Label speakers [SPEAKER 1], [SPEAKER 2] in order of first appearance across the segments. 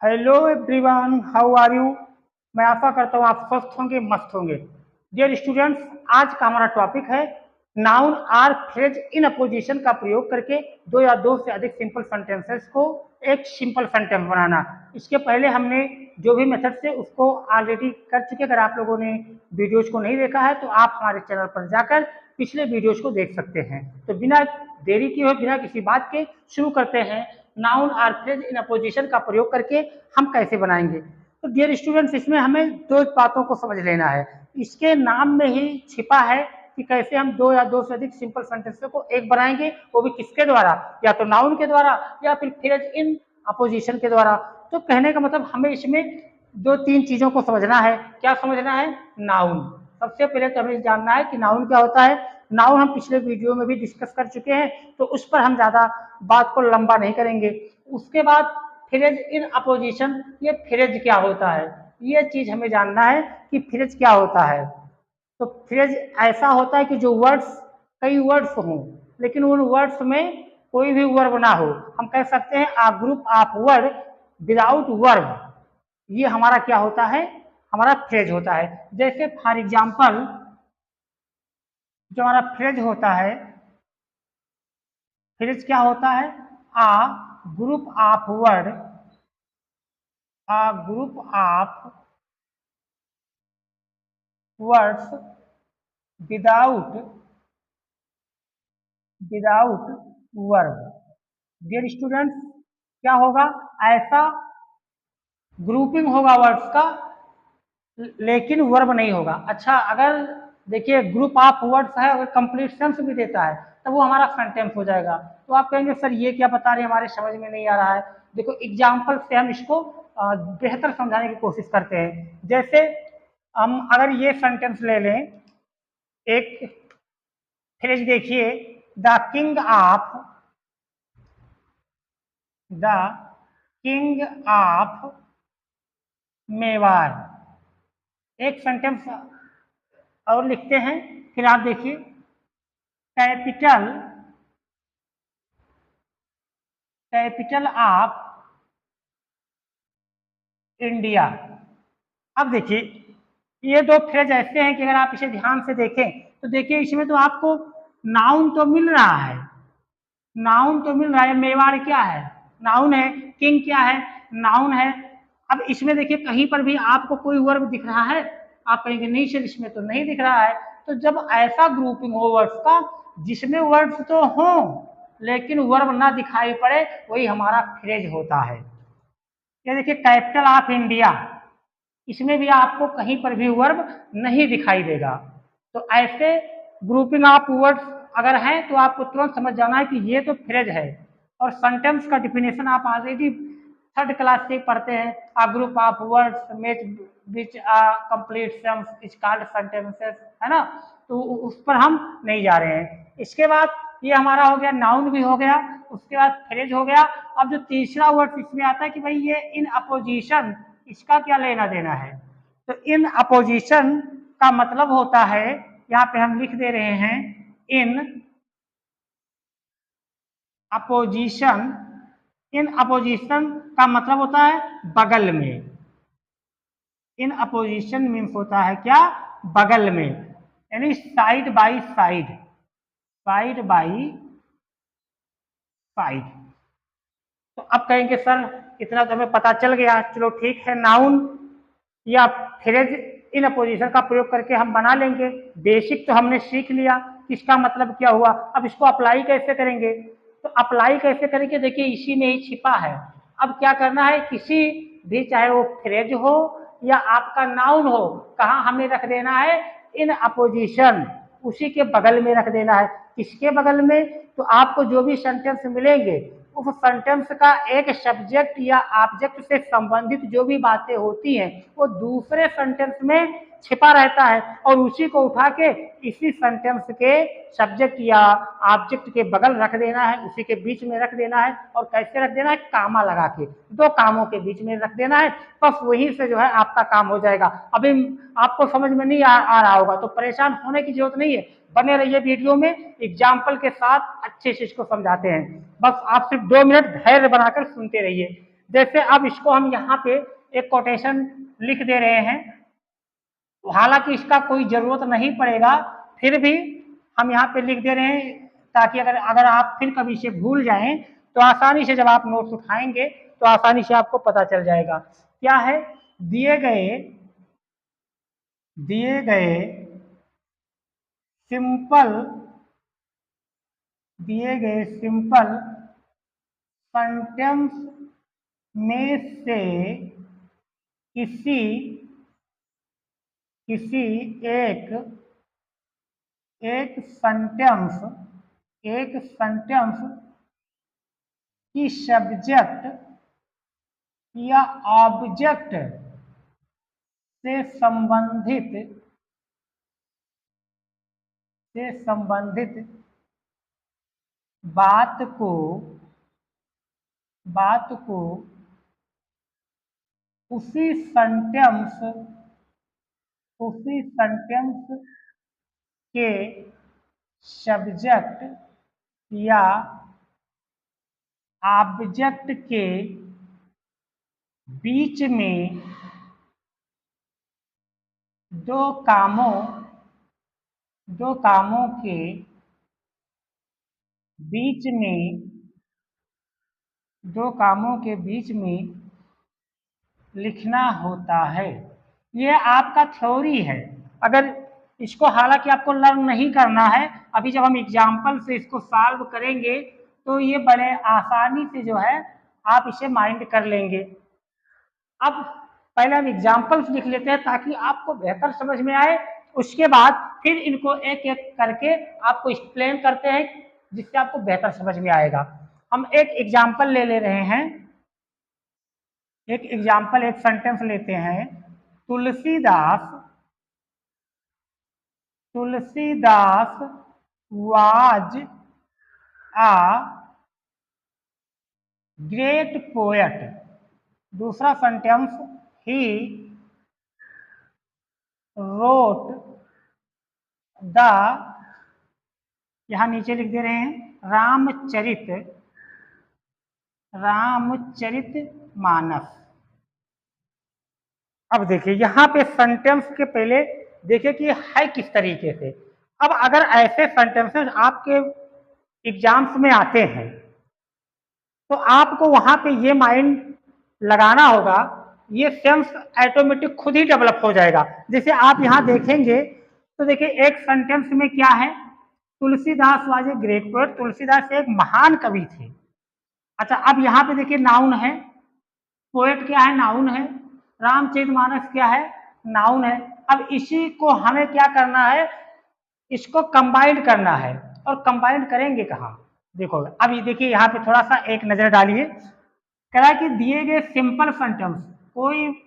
[SPEAKER 1] Hello everyone, how are you. मैं आशा करता हूँ आप स्वस्थ होंगे, मस्त होंगे। डियर स्टूडेंट्स, आज का हमारा टॉपिक है noun or phrase in apposition का प्रयोग करके दो या दो से अधिक सिंपल सेंटेंसेस को एक सिंपल सेंटेंस बनाना। इसके पहले हमने जो भी मेथड से उसको ऑलरेडी कर चुके। अगर आप लोगों ने वीडियोज को नहीं देखा है तो आप हमारे चैनल पर जाकर पिछले वीडियोज को देख सकते हैं। तो बिना देरी किए हुए, बिना किसी बात के शुरू करते हैं। Noun or phrase in apposition का प्रयोग करके हम कैसे बनाएंगे। तो डियर स्टूडेंट्स, इसमें हमें दो बातों को समझ लेना है। इसके नाम में ही छिपा है कि कैसे हम दो या दो से अधिक सिंपल सेंटेंसेस को एक बनाएंगे, वो भी किसके द्वारा, या तो नाउन के द्वारा या फिर फ्रेज इन अपोजिशन के द्वारा। तो कहने का मतलब हमें इसमें दो तीन चीजों को समझना है। क्या समझना है? नाउन। सबसे पहले तो हमें जानना है कि नाउन क्या होता है। नाउन हम पिछले वीडियो में भी डिस्कस कर चुके हैं, तो उस पर हम ज्यादा बात को लंबा नहीं करेंगे। उसके बाद फ्रेज इन अपोजिशन, ये फ्रेज क्या होता है, ये चीज हमें जानना है कि फ्रेज क्या होता है। तो फ्रेज ऐसा होता है कि जो वर्ड्स, कई वर्ड्स हों लेकिन उन वर्ड्स में कोई भी वर्ब ना हो। हम कह सकते हैं a group of word without verb, ये हमारा क्या होता है, हमारा फ्रेज होता है। जैसे फॉर एग्जाम्पल, जो हमारा फ्रेज होता है, फ्रेज क्या होता है? A group of word, a group of words without verb. Dear students, क्या होगा? ऐसा ग्रुपिंग होगा वर्ड्स का लेकिन वर्ब नहीं होगा। अच्छा, अगर देखिए ग्रुप ऑफ वर्ड्स है, अगर कंप्लीट सेंस भी देता है तो वो हमारा सेंटेंस हो जाएगा। तो आप कहेंगे सर ये क्या बता रहे हैं, हमारे समझ में नहीं आ रहा है। देखो एग्जाम्पल से हम इसको बेहतर समझाने की कोशिश करते हैं। जैसे हम अगर ये सेंटेंस ले लें, एक फ्रेज देखिए, द किंग ऑफ मेवाड़। एक सेंटेंस और लिखते हैं, फिर आप देखिए, कैपिटल ऑफ इंडिया। अब देखिए ये दो फ्रेज ऐसे हैं कि अगर आप इसे ध्यान से देखें तो देखिए इसमें तो आपको नाउन तो मिल रहा है, नाउन तो मिल रहा है। मेवाड़ क्या है? नाउन है। किंग क्या है? नाउन है। अब इसमें देखिए कहीं पर भी आपको कोई वर्ब दिख रहा है? आप कहेंगे नहीं सर इसमें तो नहीं दिख रहा है। तो जब ऐसा ग्रुपिंग हो वर्ड्स का जिसमें वर्ड्स तो हों लेकिन वर्ब ना दिखाई पड़े, वही हमारा फ्रेज होता है। ये देखिए कैपिटल ऑफ इंडिया, इसमें भी आपको कहीं पर भी वर्ब नहीं दिखाई देगा। तो ऐसे ग्रुपिंग ऑफ वर्ड्स अगर हैं तो आपको तुरंत समझ जाना है कि ये तो फ्रेज है। और सेंटेंस का डिफिनेशन आप ऑलरेडी थर्ड क्लास से पढ़ते हैं। A group of words make which a complete sense is called sentences, है ना। तो उस पर हम नहीं जा रहे हैं। इसके बाद ये हमारा हो गया, नाउन भी हो गया, उसके बाद फ्रेज हो गया। अब जो तीसरा वर्ड इसमें आता है कि भाई ये इन अपोजिशन, इसका क्या लेना देना है। तो इन अपोजिशन का मतलब होता है, यहाँ पे हम लिख दे रहे हैं, इन अपोजिशन। इन अपोजिशन का मतलब होता है बगल में। इन अपोजिशन मीन्स होता है क्या? बगल में, यानी side by side, side by side. तो अब कहेंगे सर इतना तो हमें पता चल गया, चलो ठीक है, नाउन या फ्रेज इन अपोजिशन का प्रयोग करके हम बना लेंगे। बेसिक तो हमने सीख लिया कि इसका मतलब क्या हुआ। अब इसको अप्लाई कैसे करेंगे? तो अप्लाई कैसे करेंगे, देखिए इसी में ही छिपा है। अब क्या करना है, किसी भी, चाहे वो फ्रेज हो या आपका नाउन हो, कहाँ हमें रख देना है? इन अपोजिशन, उसी के बगल में रख देना है। किसके बगल में? तो आपको जो भी सेंटेंस मिलेंगे उस सेंटेंस का एक सब्जेक्ट या ऑब्जेक्ट से संबंधित जो भी बातें होती हैं वो दूसरे सेंटेंस में छिपा रहता है, और उसी को उठा के इसी सेंटेंस के सब्जेक्ट या ऑब्जेक्ट के बगल रख देना है, उसी के बीच में रख देना है। और कैसे रख देना है? कामा लगा के, दो कामों के बीच में रख देना है। बस वहीं से जो है आपका काम हो जाएगा। अभी आपको समझ में नहीं आ रहा होगा तो परेशान होने की जरूरत नहीं है, बने रहिए वीडियो में, एग्जाम्पल के साथ अच्छे से इसको समझाते हैं। बस आप सिर्फ 2 मिनट धैर्य बनाकर सुनते रहिए। जैसे अब इसको हम यहाँ पे एक कोटेशन लिख दे रहे हैं, हालांकि इसका कोई जरूरत नहीं पड़ेगा, फिर भी हम यहाँ पे लिख दे रहे हैं ताकि अगर अगर आप फिर कभी इसे भूल जाएं तो आसानी से जब आप नोट्स उठाएंगे तो आसानी से आपको पता चल जाएगा। क्या है? दिए गए सिंपल सेंटेंस में से किसी एक सेंटेंस की सब्जेक्ट या ऑब्जेक्ट से संबंधित बात को उसी सेंटेंस के सब्जेक्ट या ऑब्जेक्ट के बीच में दो कामों के बीच में लिखना होता है। ये आपका थ्योरी है। अगर इसको हालांकि आपको लर्न नहीं करना है, अभी जब हम एग्जाम्पल से इसको सॉल्व करेंगे तो ये बड़े आसानी से जो है आप इसे माइंड कर लेंगे। अब पहले हम एग्जाम्पल्स लिख लेते हैं ताकि आपको बेहतर समझ में आए, उसके बाद फिर इनको एक एक करके आपको एक्सप्लेन करते हैं जिससे आपको बेहतर समझ में आएगा। हम एक एग्जाम्पल ले रहे हैं, एक सेंटेंस लेते हैं। Tulsidas was a great poet. दूसरा सेंटेंस, ही रोट द, यहां नीचे लिख दे रहे हैं, रामचरितमानस। अब देखिए यहाँ पे सेंटेंस के पहले देखिए कि है किस तरीके से। अब अगर ऐसे सेंटेंसेस आपके एग्जाम्स में आते हैं तो आपको वहां पे ये माइंड लगाना होगा, ये सेंस ऑटोमेटिक खुद ही डेवलप हो जाएगा। जैसे आप यहाँ देखेंगे तो देखिए एक सेंटेंस में क्या है, Tulsidas was a great poet, Tulsidas एक महान कवि थे। अच्छा, अब यहाँ पे देखिए नाउन है, पोएट क्या है, नाउन है, रामचरितमानस क्या है, नाउन है। अब इसी को हमें क्या करना है, इसको कंबाइंड करना है। और कंबाइंड करेंगे कहाँ, देखो अभी देखिए यहाँ पे थोड़ा सा एक नजर डालिए। कह रहा है कि दिए गए सिंपल सेंटेंस, कोई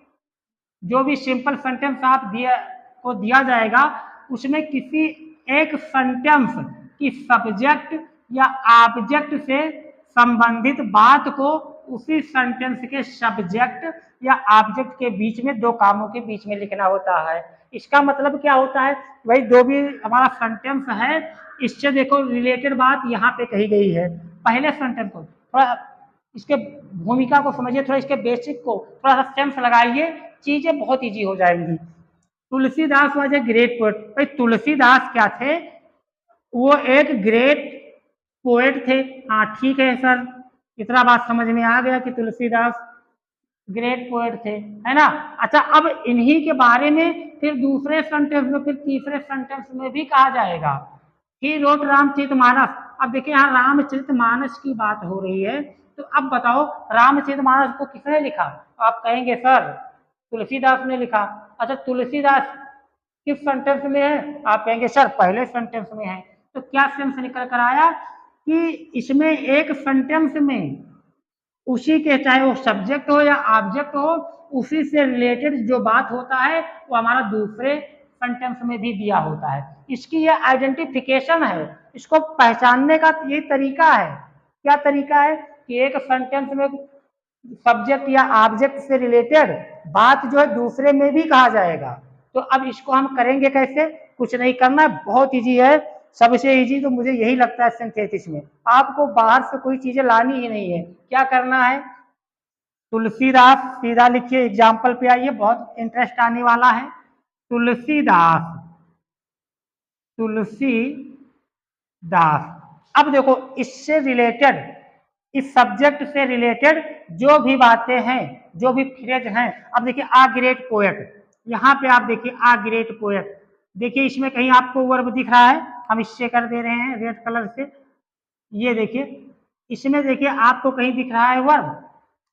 [SPEAKER 1] जो भी सिंपल सेंटेंस आप दिया जाएगा उसमें किसी एक सेंटेंस की सब्जेक्ट या ऑब्जेक्ट से संबंधित बात को उसी सेंटेंस के सब्जेक्ट या ऑब्जेक्ट के बीच में दो कामों के बीच में लिखना होता है। इसका मतलब क्या होता है, वही जो भी हमारा सेंटेंस है इससे देखो रिलेटेड बात यहाँ पे कही गई है। पहले सेंटेंस को थोड़ा इसके भूमिका को समझिए, थोड़ा इसके बेसिक को थोड़ा सा सेंस लगाइए, चीजें बहुत इजी हो जाएंगी। Tulsidas was a great poet. भाई तुलसीदास क्या थे, वो एक ग्रेट पोएट थे। हाँ ठीक है सर, इतना बात समझ में आ गया कि तुलसीदास ग्रेट पोएट थे, है ना। अच्छा, अब इन्हीं के बारे में फिर दूसरे सेंटेंस में, फिर तीसरे सेंटेंस में भी कहा जाएगा ही रोट रामचरितमानस। अब देखिए यहाँ रामचरितमानस की बात हो रही है, तो अब बताओ रामचरितमानस को किसने लिखा, आप कहेंगे सर तुलसीदास ने लिखा। अच्छा, तुलसीदास किस सेंटेंस में है, आप कहेंगे सर पहले सेंटेंस में है। तो क्या सेंस निकल कर आया कि इसमें एक सेंटेंस में उसी के, चाहे वो सब्जेक्ट हो या ऑब्जेक्ट हो, उसी से रिलेटेड जो बात होता है वो हमारा दूसरे सेंटेंस में भी दिया होता है। इसकी ये आइडेंटिफिकेशन है, इसको पहचानने का ये तरीका है। क्या तरीका है कि एक सेंटेंस में सब्जेक्ट या ऑब्जेक्ट से रिलेटेड बात जो है दूसरे में भी कहा जाएगा। तो अब इसको हम करेंगे कैसे, कुछ नहीं करना है, बहुत इजी है। सबसे इजी तो मुझे यही लगता है सिंथेसिस में, आपको बाहर से कोई चीजें लानी ही नहीं है। क्या करना है, तुलसीदास, सीधा लिखिए, एग्जाम्पल पे आइए, बहुत इंटरेस्ट आने वाला है। तुलसीदास, तुलसीदास। अब देखो इससे रिलेटेड, इस सब्जेक्ट से रिलेटेड जो भी बातें हैं, जो भी फ्रेज हैं, अब देखिए आ ग्रेट पोएट, यहाँ पे आप देखिए आ ग्रेट पोएट, देखिए इसमें कहीं आपको वर्ब दिख रहा है, हम इससे कर दे रहे हैं रेड कलर से, ये देखिए इसमें देखिए आपको कहीं दिख रहा है वर्ब।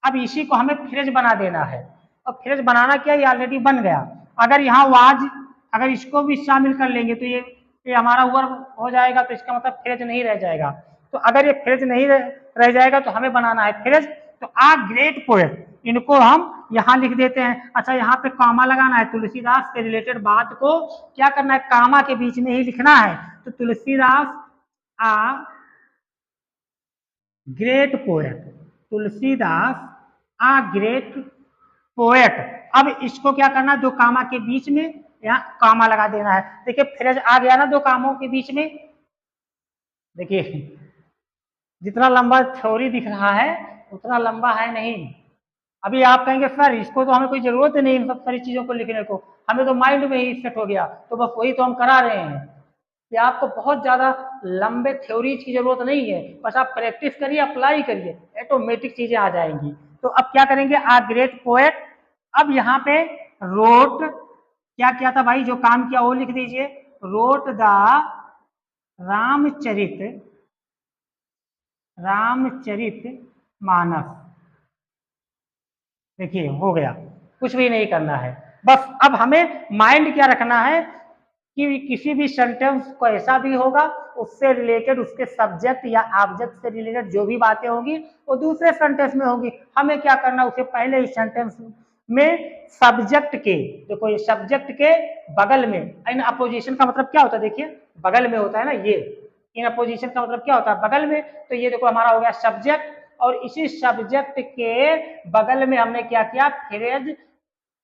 [SPEAKER 1] अब इसी को हमें फ्रेज बना देना है, और फ्रेज बनाना क्या, ये ऑलरेडी बन गया। अगर यहाँ वाज, अगर इसको भी शामिल कर लेंगे तो ये हमारा वर्ब हो जाएगा, तो इसका मतलब फ्रेज नहीं रह जाएगा। तो अगर ये फ्रेज नहीं रह जाएगा तो हमें बनाना है फ्रेज। तो आ ग्रेट पोएट, इनको हम यहाँ लिख देते हैं। अच्छा, यहाँ पे कामा लगाना है, तुलसीदास के रिलेटेड बात को क्या करना है, कामा के बीच में ही लिखना है। तो तुलसीदास आ ग्रेट पोएट, तुलसीदास आ ग्रेट पोएट। अब इसको क्या करना, दो कामा के बीच में यहाँ कामा लगा देना है। देखिए फ्रेज आ गया ना दो कामों के बीच में। देखिए जितना लंबा थ्योरी दिख रहा है उतना लंबा है नहीं। अभी आप कहेंगे सर इसको तो हमें कोई जरूरत नहीं इन सब सारी चीजों को लिखने को, हमें तो माइंड में ही सेट हो गया, तो बस वही तो हम करा रहे हैं कि आपको बहुत ज्यादा लंबे थ्योरीज की जरूरत नहीं है, बस आप प्रैक्टिस करिए, अप्लाई करिए, ऑटोमेटिक चीजें आ जाएंगी। तो अब क्या करेंगे, आ ग्रेट पोएट। अब यहाँ पे रोट, क्या किया था भाई, जो काम किया वो लिख दीजिए, रोट द रामचरित, रामचरित मानस। देखिए हो गया, कुछ भी नहीं करना है, बस अब हमें माइंड क्या रखना है कि किसी भी सेंटेंस को ऐसा भी होगा, उससे रिलेटेड उसके सब्जेक्ट या ऑब्जेक्ट से रिलेटेड जो भी बातें होंगी वो दूसरे सेंटेंस में होंगी। हमें क्या करना, उसे पहले इस सेंटेंस में सब्जेक्ट के, देखो ये सब्जेक्ट के बगल में, इन अपोजिशन का मतलब क्या होता है, देखिए बगल में होता है ना, ये इन अपोजिशन का मतलब क्या होता है, बगल में। तो ये देखो हमारा हो गया सब्जेक्ट, और इसी सब्जेक्ट के बगल में हमने क्या किया, फ्रेज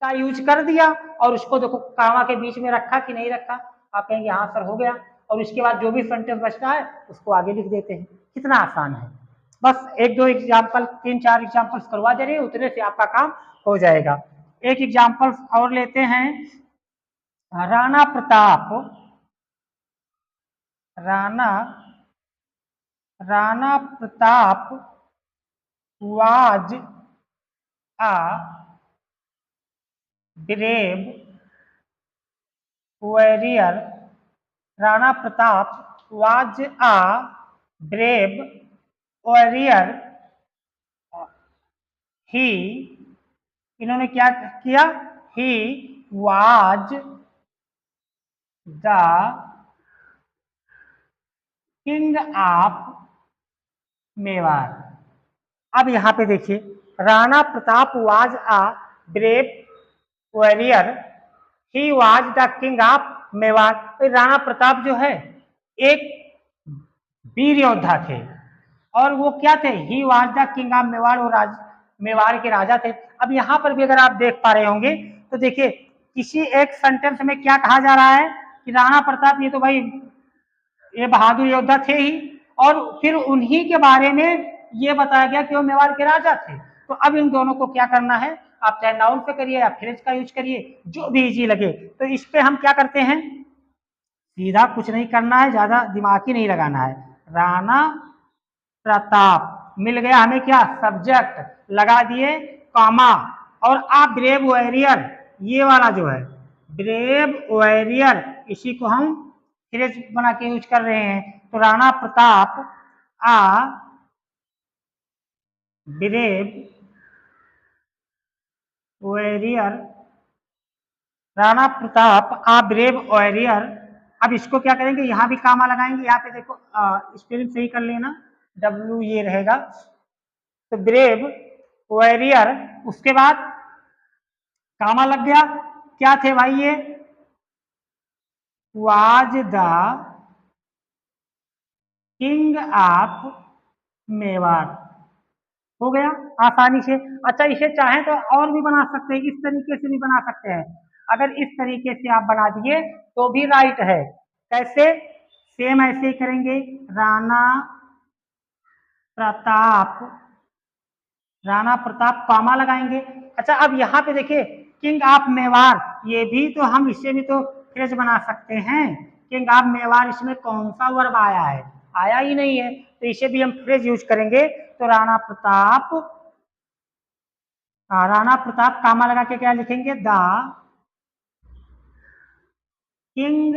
[SPEAKER 1] का यूज कर दिया, और उसको देखो कामा के बीच में रखा कि नहीं रखा। आप कहेंगे हाँ सर हो गया, और उसके बाद जो भी सेंटेंस बचता है उसको आगे लिख देते हैं। कितना आसान है, बस एक दो एग्जाम्पल, तीन चार एग्जाम्पल्स करवा दे रहे हैं, उतने से आपका काम हो जाएगा। एक एग्जाम्पल और लेते हैं, Rana Pratap, Rana Rana Pratap was a brave warrior. Rana Pratap was a brave warrior. He, इन्होंने क्या किया, he was the king of Mewar. अब यहाँ पे देखिए, Rana Pratap was a brave warrior, he was the king of Mewar. तो राणा प्रताप जो है एक वीर योद्धा थे, और वो क्या थे, ही was the king of Mewar, वो मेवाड़ के राजा थे। अब यहाँ पर भी अगर आप देख पा रहे होंगे तो देखिए किसी एक सेंटेंस में क्या कहा जा रहा है कि राणा प्रताप ये तो भाई ये बहादुर योद्धा थे ही, और फिर उन्हीं के बारे में ये बताया गया कि वो मेवाड़ के राजा थे। तो अब इन दोनों को क्या करना है, आप चाहे नाउन पे करिए या फ्रेज का यूज करिए, जो भी इजी लगे। तो इस पे हम क्या करते हैं, सीधा कुछ नहीं करना है, ज्यादा दिमाग ही नहीं लगाना है। राणा प्रताप मिल गया हमें क्या, सब्जेक्ट लगा दिए कॉमा, और आ ब्रेव वॉरियर, ये वाला जो है ब्रेव वॉरियर, इसी को हम फ्रेज बना के यूज कर रहे हैं। तो राणा प्रताप आ ब्रेव वॉरियर, राणा प्रताप आ ब्रेव वॉरियर। अब इसको क्या करेंगे, यहाँ भी कामा लगाएंगे, यहाँ पे देखो स्पेलिंग सही कर लेना, डब्ल्यू ये रहेगा, तो ब्रेव वॉरियर, उसके बाद कामा लग गया, क्या थे भाई ये, was the king of Mewar. हो गया आसानी से। अच्छा, इसे चाहें तो और भी बना सकते हैं, इस तरीके से भी बना सकते हैं। अगर इस तरीके से आप बना दिए तो भी राइट है। कैसे, सेम ऐसे ही करेंगे, राणा प्रताप राणा प्रताप कॉमा लगाएंगे। अच्छा अब यहाँ पे देखिए किंग ऑफ मेवाड़, ये भी तो हम इससे भी तो फ्रेज बना सकते हैं। किंग ऑफ मेवाड़, इसमें कौन सा वर्ब आया है? आया ही नहीं है, तो इसे भी हम फ्रेज यूज करेंगे। तो राणा प्रताप कामा लगा के क्या लिखेंगे? द किंग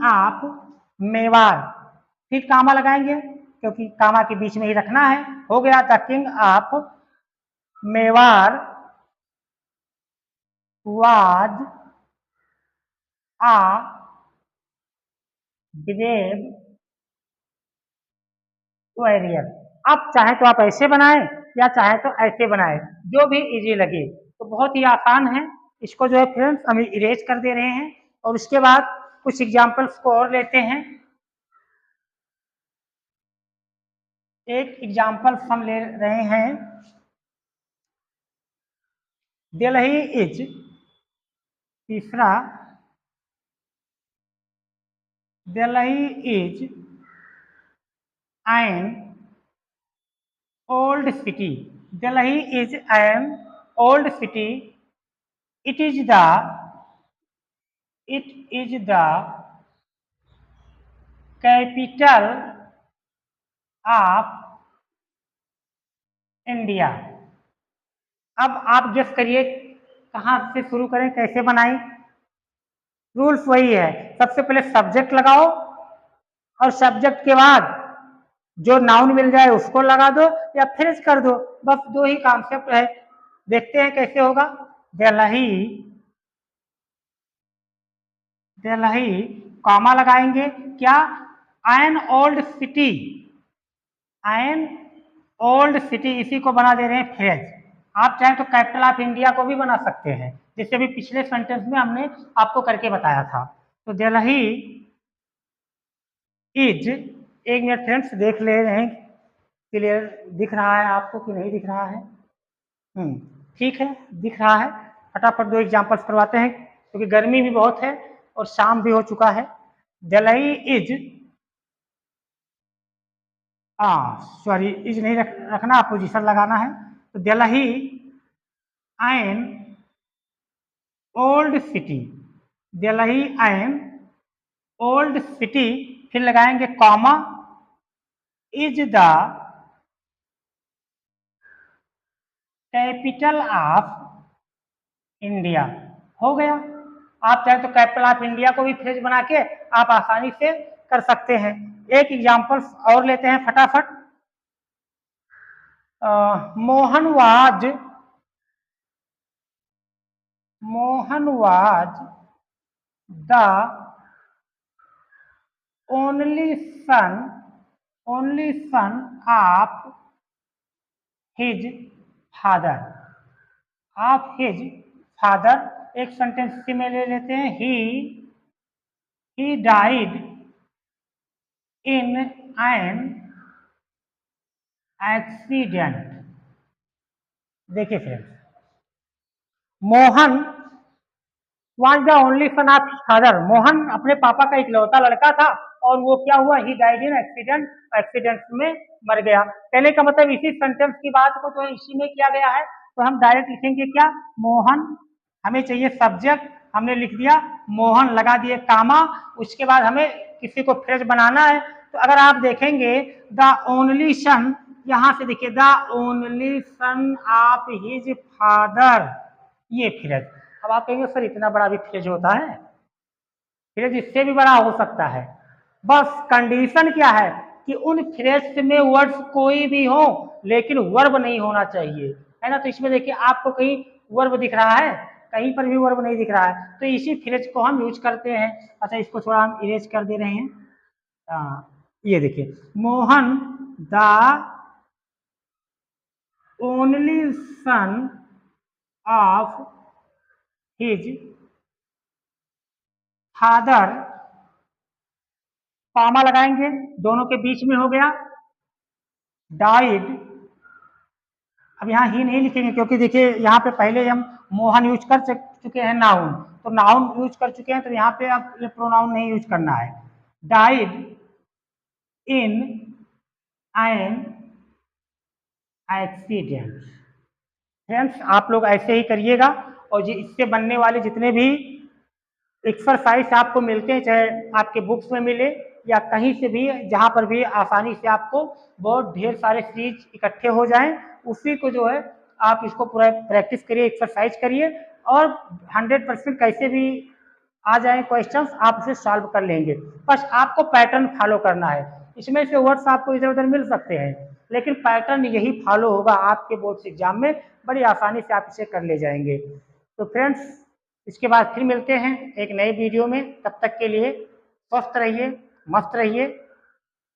[SPEAKER 1] ऑफ मेवाड़, फिर कामा लगाएंगे क्योंकि कामा के बीच में ही रखना है। हो गया the king of Mewar was a brave warrior. आप चाहे तो आप ऐसे बनाएं या चाहे तो ऐसे बनाएं, जो भी इजी लगे। तो बहुत ही आसान है। इसको जो है फ्रेंड्स हम इरेज कर दे रहे हैं और उसके बाद कुछ एग्जांपल्स को और लेते हैं। एक एग्जांपल्स हम ले रहे हैं। दिल्ली इज, तीसरा Delhi is an old city. Delhi is an old city. It is the capital of India. अब आप गेस करिए कहाँ से शुरू करें, कैसे बनाएं? रूल्स वही है, सबसे पहले सब्जेक्ट लगाओ और सब्जेक्ट के बाद जो नाउन मिल जाए उसको लगा दो या फ्रेज कर दो। बस दो ही कॉन्सेप्ट है, देखते हैं कैसे होगा। दिल्ली, दिल्ली कॉमा लगाएंगे क्या? An old city, an old city, इसी को बना दे रहे हैं फ्रेज। आप चाहें तो कैपिटल ऑफ इंडिया को भी बना सकते हैं, जिससे भी पिछले सेंटेंस में हमने आपको करके बताया था। तो दिल्ली इज, एक मिनट फ्रेंड्स देख ले रहे हैं क्लियर दिख रहा है आपको कि नहीं दिख रहा है। ठीक है, दिख रहा है। फटाफट दो एग्जांपल्स करवाते हैं क्योंकि गर्मी भी बहुत है और शाम भी हो चुका है। दिल्ली इज, सॉरी इज नहीं रखना, पोजीशन लगाना है। तो Delhi an old city, Delhi an old city, फिर लगाएंगे comma, is the capital of India. हो गया। आप चाहे तो कैपिटल ऑफ इंडिया को भी फ्रेज बना के आप आसानी से कर सकते हैं। एक एग्जांपल्स और लेते हैं फटाफट। Mohan was the only son of his father. एक सेंटेंस इसी में ले लेते हैं। He died in an accident. देखिए friends, Mohan was the only son of father, Mohan अपने पापा का इकलौता लड़का था और वो क्या हुआ? ही डाइड इन एक्सीडेंट, एक्सीडेंट में मर गया। कहने का मतलब इसी सेंटेंस की बात को तो इसी में किया गया है। तो हम डायरेक्ट लिखेंगे क्या? मोहन, हमें चाहिए सब्जेक्ट, हमने लिख दिया मोहन, लगा दिए कामा। उसके बाद हमें किसी को फ्रेज बनाना है। तो अगर आप देखेंगे द ओनली सन, यहां से देखिए the only son of his father, ये फ्रेज। अब आप कहेंगे सर इतना बड़ा भी फ्रेज होता है? फ्रेज इससे भी बड़ा हो सकता है। बस कंडीशन क्या है कि उन फ्रेज में वर्ड्स कोई भी हो लेकिन वर्ब नहीं होना चाहिए, है ना। तो इसमें देखिए आपको कहीं वर्ब दिख रहा है, कहीं पर भी वर्ब नहीं दिख रहा है, तो इसी फ्रेज को हम यूज करते हैं। अच्छा इसको थोड़ा हम इरेज कर दे रहे हैं। ये देखिए, Mohan the only son of his father, comma लगाएंगे, दोनों के बीच में हो गया, डाइड। अब यहाँ ही नहीं लिखेंगे क्योंकि देखिए यहाँ पे पहले हम मोहन यूज कर चुके हैं नाउन, तो नाउन यूज कर चुके हैं, तो यहाँ पे अब प्रोनाउन नहीं यूज करना है। Died in an accident. Friends आप लोग ऐसे ही करिएगा और इससे बनने वाले जितने भी एक्सरसाइज आपको मिलते हैं, चाहे आपके बुक्स में मिले या कहीं से भी, जहाँ पर भी आसानी से आपको बहुत ढेर सारे सीरीज इकट्ठे हो जाएं, उसी को जो है आप इसको पूरा प्रैक्टिस करिए, एक्सरसाइज करिए और 100% कैसे भी आ जाए क्वेश्चंस आप उसे सॉल्व कर लेंगे। बस आपको पैटर्न फॉलो करना है। इसमें से वर्ड्स आपको इधर उधर मिल सकते हैं, लेकिन पैटर्न यही फॉलो होगा आपके बोर्ड्स एग्जाम में, बड़ी आसानी से आप इसे कर ले जाएंगे। तो फ्रेंड्स इसके बाद फिर मिलते हैं एक नए वीडियो में, तब तक के लिए स्वस्थ रहिए, मस्त रहिए।